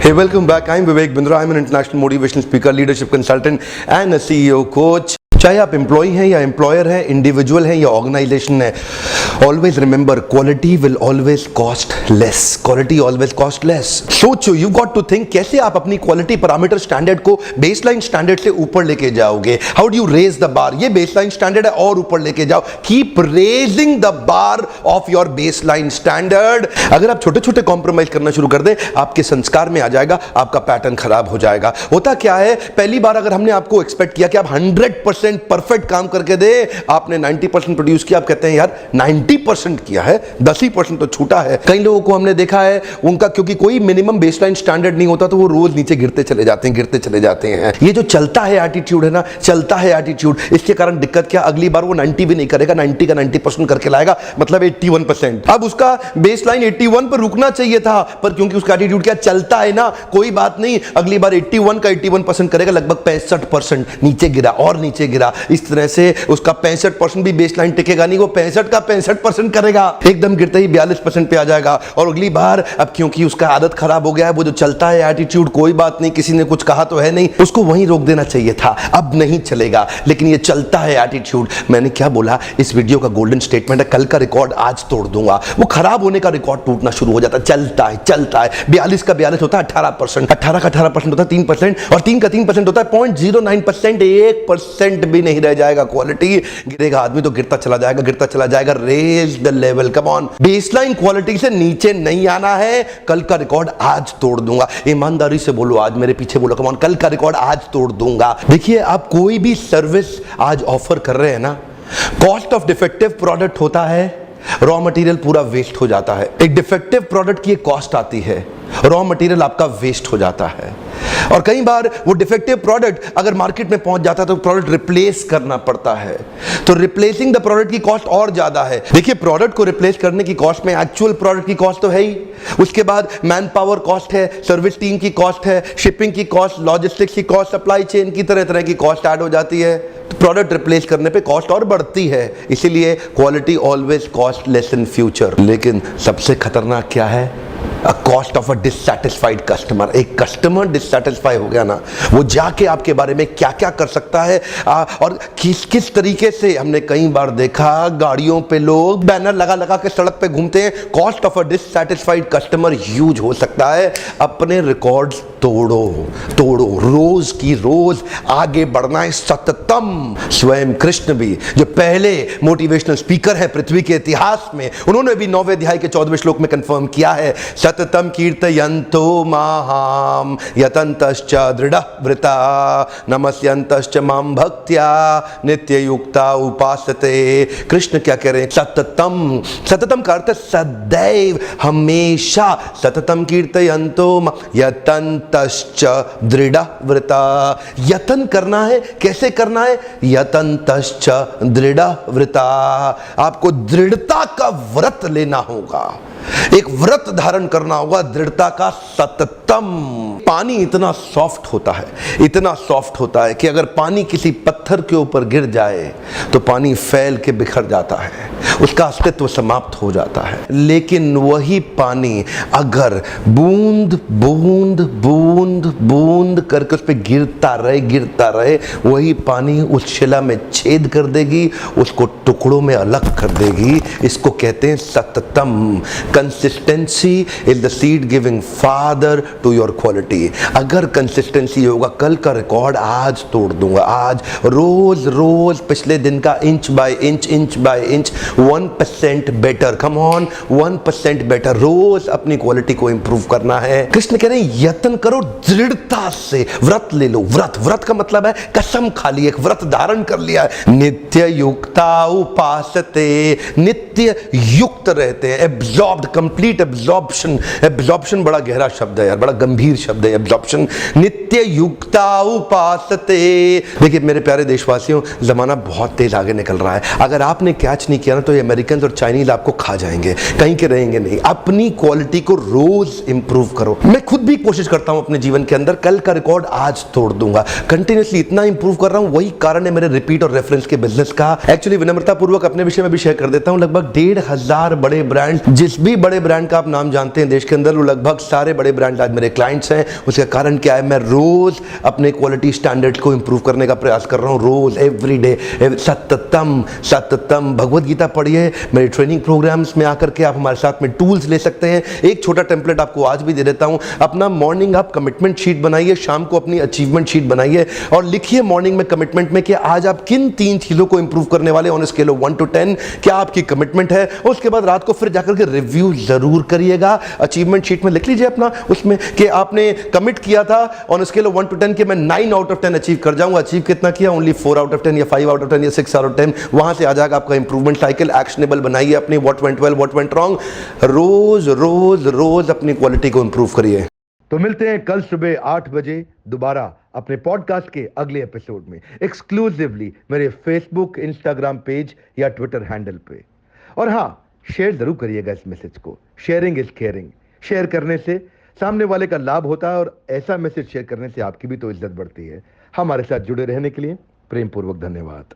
Hey, welcome back. I'm Vivek Bindra. I'm an international motivational speaker, leadership consultant and a CEO coach. चाहे आप employ हैं या employer हैं, individual हैं या ऑर्गेनाइजेशन है, always remember quality will always cost less. Quality always cost less. सोचो, you got to think कैसे आप अपनी क्वालिटी पैरामीटर स्टैंडर्ड को बेसलाइन स्टैंडर्ड से ऊपर लेके जाओगे। How do you raise the bar? ये बेसलाइन स्टैंडर्ड है और ऊपर लेके जाओ। Keep raising the bar of your baseline standard. अगर आप छोटे छोटे कॉम्प्रोमाइज करना शुरू कर दें, आपके संस्कार में आ जाएगा, आपका पैटर्न खराब हो जाएगा। होता क्या है, पहली बार अगर हमने आपको एक्सपेक्ट किया कि आप 100% परफेक्ट काम करके दे, आपने 90% प्रोड्यूस किया, आप कहते हैं यार 90% किया है, 10% तो छूटा है। कई लोगों को हमने देखा है, उनका क्योंकि कोई मिनिमम बेसलाइन स्टैंडर्ड नहीं होता, तो वो रोज नीचे गिरते चले जाते हैं। ये जो चलता है एटीट्यूड है ना, चलता है एटीट्यूड, इसके कारण दिक्कत क्या, अगली बार वो 90 भी नहीं करेगा, 90 का 90% करके लाएगा, मतलब 81%। अब उसका बेसलाइन 81 पर रुकना चाहिए था, पर क्योंकि उसका एटीट्यूड क्या, चलता है ना, कोई बात नहीं, अगली बार 81 का 81% करेगा, लगभग 65% नीचे गिरा और नीचे गिरा। इस तरह से उसका 65% भी बेसलाइन टिकेगा नहीं, वो 65 का 65% करेगा, एकदम गिरते ही 42% पे आ जाएगा। और अगली बार, अब क्योंकि उसका आदत खराब हो गया है, वो जो चलता है एटीट्यूड, कोई बात नहीं, किसी ने कुछ कहा तो है नहीं, उसको वहीं रोक देना चाहिए था, अब नहीं चलेगा। लेकिन ये चलता है एटीट्यूड, मैंने क्या बोला, इस वीडियो का गोल्डन स्टेटमेंट है, कल का रिकॉर्ड आज तोड़ दूंगा। वो खराब होने का रिकॉर्ड टूटना शुरू हो जाता है, चलता है 42 का 42 होता है 18%, 18 का 18% होता है 3%, और 3 का 3% होता है 0.09%, 1% भी नहीं रह जाएगा। क्वालिटी गिरेगा, आदमी तो गिरता चला जाएगा। Raise the level, come on. Baseline quality से नीचे नहीं आना है, कल का रिकॉर्ड आज तोड़ दूंगा। ईमानदारी से बोलो, आज मेरे पीछे बोलो, कम ऑन, कल का रिकॉर्ड आज तोड़ दूंगा। देखिए, आप कोई भी सर्विस आज ऑफर कर रहे हैं ना, कॉस्ट ऑफ डिफेक्टिव प्रोडक्ट होता है, रॉ मटेरियल पूरा वेस्ट हो जाता है। एक डिफेक्टिव प्रोडक्ट की एक कॉस्ट आती है, रॉ मटेरियल आपका वेस्ट हो जाता है। और कई बार वो डिफेक्टिव प्रोडक्ट अगर मार्केट में पहुंच जाता है तो प्रोडक्ट रिप्लेस करना पड़ता है, तो रिप्लेसिंग द प्रोडक्ट की कॉस्ट और ज्यादा है। देखिए, प्रोडक्ट को रिप्लेस करने की कॉस्ट में एक्चुअल प्रोडक्ट की कॉस्ट तो है ही, उसके बाद मैन पावर कॉस्ट है, सर्विस टीम की कॉस्ट है, शिपिंग की कॉस्ट, लॉजिस्टिक्स की कॉस्ट, सप्लाई चेन की तरह की कॉस्ट ऐड हो जाती है। तो प्रोडक्ट रिप्लेस करने पे कॉस्ट और बढ़ती है, इसीलिए quality always cost less in future. लेकिन सबसे खतरनाक क्या है, A cost of a dissatisfied customer। एक कस्टमर डिससेटिस्फाई हो गया ना, वो जाके आपके बारे में क्या क्या कर सकता है और किस तरीके से। हमने कई बार देखा, गाड़ियों पे लोग बैनर लगा के सड़क पे घूमते हैं, cost of a dissatisfied customer huge हो सकता है। अपने रिकॉर्ड्स तोड़ो, रोज की रोज आगे बढ़ना है, सततम। स्वयं कृष्ण भी, जो पहले मोटिवेशनल स्पीकर है पृथ्वी के इतिहास में, उन्होंने भी 9वें अध्याय के 14वें श्लोक में कंफर्म किया है, सततम कीर्तयन्तो माहाम यतन्तश्च दृढ़व्रता नमस्यन्तश्च मां भक्त्या नित्ययुक्ता उपासते। कृष्ण क्या कह रहे हैं, सततम का अर्थ सदैव, हमेशा। सततम कीर्तयन्तो यतन्तश्च दृढ़व्रता, यतन करना है, कैसे करना है, यतन्तश्च दृढ़व्रता, आपको दृढ़ता का व्रत लेना होगा, एक व्रत धारण करना होगा, दृढ़ता का। सततम, पानी इतना सॉफ्ट होता है कि अगर पानी किसी पत्थर के ऊपर गिर जाए तो पानी फैल के बिखर जाता है, उसका अस्तित्व समाप्त हो जाता है। लेकिन वही पानी अगर बूंद बूंद बूंद बूंद करके उस पर गिरता रहे, वही पानी उस शिला में छेद कर देगी, उसको टुकड़ों में अलग कर देगी। इसको कहते हैं सततम। Consistency is the seed giving father to your quality. अगर कंसिस्टेंसी होगा, कल का रिकॉर्ड आज तोड़ दूंगा, आज रोज पिछले दिन का inch by inch 1% better, come on, 1% better. रोज अपनी क्वालिटी को इंप्रूव करना है। कृष्ण कह रहे हैं, यत्न करो दृढ़ता से, व्रत ले लो। व्रत का मतलब है कसम खा ली, एक व्रत धारण कर लिया है। नित्य युक्ता उपासते, नित्य युक्त रहते हैं, एब्जॉर्ब्ड, कंप्लीट एब्जॉर्प्शन बड़ा गहरा शब्द है यार, बड़ा गंभीर शब्द है एब्जॉर्प्शन। नित्य युक्ता उपासते। देखिए मेरे प्यारे देशवासियों, जमाना बहुत तेज आगे निकल रहा है। अगर आपने कैच नहीं किया ना, तो ये अमेरिकन और चाइनीज आपको खा जाएंगे, कहीं के रहेंगे नहीं। अपनी क्वालिटी को रोज इंप्रूव करो। मैं खुद भी कोशिश करता हूं अपने जीवन के अंदर, कल का रिकॉर्ड आज तोड़ दूंगा। कंटिन्यूअसली इतना इंप्रूव कर रहा हूं, वही कारण है मेरे रिपीट और रेफरेंस के बिजनेस का। एक्चुअली विनम्रता पूर्वक अपने विषय में भी शेयर कर देता हूं, लगभग 1500 बड़े ब्रांड जिस भी भी बड़े ब्रांड का आप नाम जानते हैं देश के अंदर, वो लगभग सारे बड़े ब्रांड आज मेरे क्लाइंट्स हैं। उसका कारण क्या है, मैं रोज अपने क्वालिटी स्टैंडर्ड को इंप्रूव करने का प्रयास कर रहा हूँ, रोज एवरी डे। सततम सततम भगवत गीता पढ़िए, मेरे ट्रेनिंग प्रोग्राम्स में आकर के आप हमारे साथ में टूल्स ले सकते हैं। एक छोटा टेम्पलेट आपको आज भी दे देता हूं। अपना मॉर्निंग आप कमिटमेंट शीट बनाइए, शाम को अपनी अचीवमेंट शीट बनाइए और लिखिए मॉर्निंग में कमिटमेंट में कि आज आप किन 3 चीजों को इंप्रूव करने वाले ऑन स्केल ऑफ 1 to 10, क्या आपकी कमिटमेंट है। उसके बाद रात को फिर जाकर के रिव्यू जरूर करिएगा। अचीवमेंट शीट में लिख लीजिए अपना उसमें कि आपने कमिट किया था ऑन स्केल ऑफ 1 to 10 कि मैं 9 out of 10 अचीव कर जाऊंगा। अचीव कितना किया, ओनली 4 out of 10 या 5 out of 10 या 6 out of 10। वहां से आ जाएगा आपका इंप्रूवमेंट साइकिल। एक्शनेबल बनाइए अपनी, what went well, what went wrong. रोज रोज रोज अपनी क्वालिटी को इंप्रूव करिए। तो मिलते हैं कल सुबह 8 बजे दोबारा अपने पॉडकास्ट के अगले एपिसोड में, एक्सक्लूसिवली मेरे फेसबुक, इंस्टाग्राम पेज या ट्विटर हैंडल पे। और हाँ, शेयर जरूर करिएगा इस मैसेज को। Sharing is caring. शेयर करने से सामने वाले का लाभ होता है और ऐसा मैसेज शेयर करने से आपकी भी तो इज्जत बढ़ती है। हमारे साथ जुड़े रहने के लिए प्रेम पूर्वक धन्यवाद।